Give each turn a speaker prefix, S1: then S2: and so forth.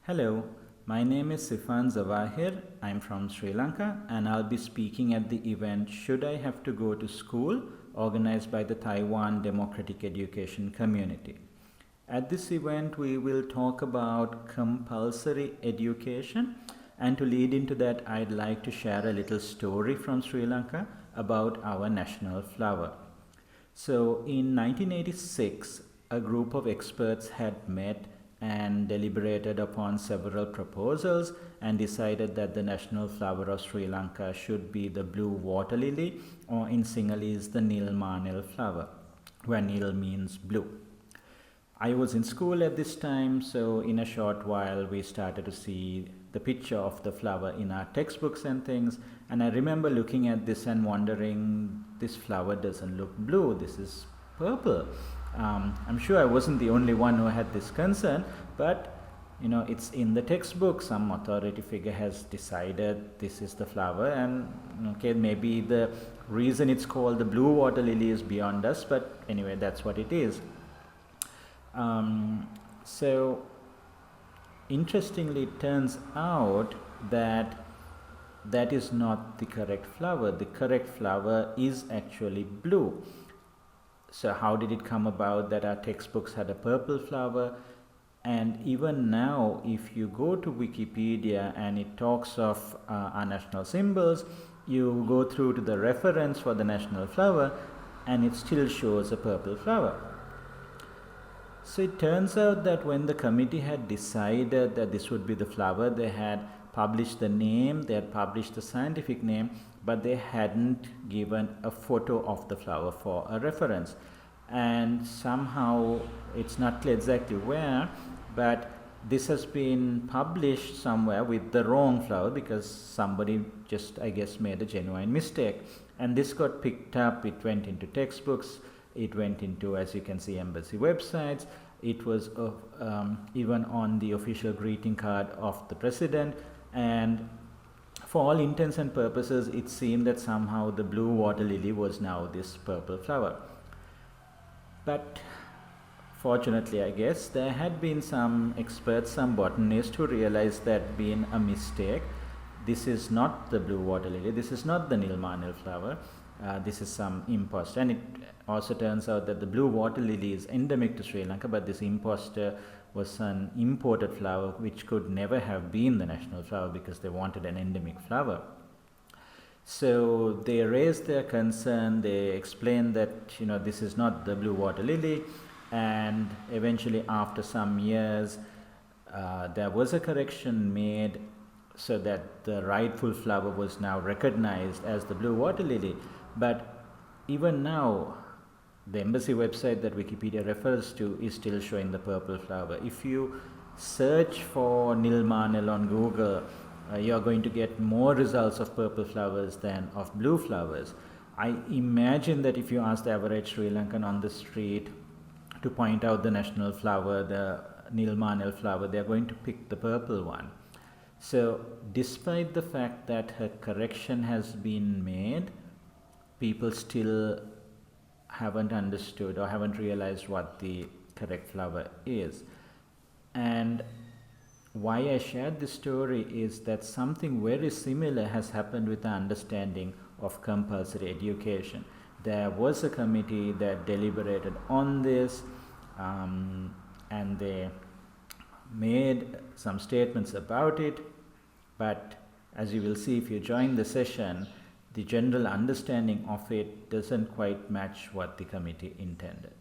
S1: Hello, my name is Sifan Zawahir. I'm from Sri Lanka and I'll be speaking at the event Should I Have to Go to School, organized by the Taiwan Democratic Education Community. At this event, we will talk about compulsory education, and to lead into that, I'd like to share a little story from Sri Lanka about our national flower. So in 1986, a group of experts had met and deliberated upon several proposals and decided that the national flower of Sri Lanka should be the blue water lily, or in Sinhalese the Nilmanel flower, where Nil means blue. I was in school at this time, so in a short while we started to see the picture of the flower in our textbooks and things, and I remember looking at this and wondering, this flower doesn't look blue, this is purple. I'm sure I wasn't the only one who had this concern, but it's in the textbook. Some authority figure has decided this is the flower, and okay, maybe the reason it's called the blue water lily is beyond us, but anyway, that's what it is. So interestingly, it turns out that that is not the correct flower. The correct flower is actually blue. So how did it come about that our textbooks had a purple flower? And even now, if you go to Wikipedia and it talks of our national symbols, you go through to the reference for the national flower and it still shows a purple flower. So it turns out that when the committee had decided that this would be the flower, they had published the name, they had published the scientific name, but they hadn't given a photo of the flower for a reference. And somehow, it's not clear exactly where, but this has been published somewhere with the wrong flower because somebody just, I guess, made a genuine mistake. And this got picked up, it went into textbooks, it went into, as you can see, embassy websites. It was even on the official greeting card of the president. And for all intents and purposes, it seemed that somehow the blue water lily was now this purple flower. But fortunately, I guess, there had been some experts, some botanists who realized that being a mistake. This is not the blue water lily, this is not the Nilmanel flower. This is some imposter, and it also turns out that the blue water lily is endemic to Sri Lanka, but this imposter was an imported flower which could never have been the national flower because they wanted an endemic flower. So they raised their concern, they explained that this is not the blue water lily, and eventually after some years there was a correction made so that the rightful flower was now recognized as the blue water lily. But even now, the embassy website that Wikipedia refers to is still showing the purple flower. If you search for Nilmanel on Google, you're going to get more results of purple flowers than of blue flowers. I imagine that if you ask the average Sri Lankan on the street to point out the national flower, the Nilmanel flower, they're going to pick the purple one. So despite the fact that her correction has been made, people still haven't understood or haven't realized what the correct flower is. And why I shared this story is that something very similar has happened with the understanding of compulsory education. There was a committee that deliberated on this, and they made some statements about it, but as you will see if you join the session, the general understanding of it doesn't quite match what the committee intended.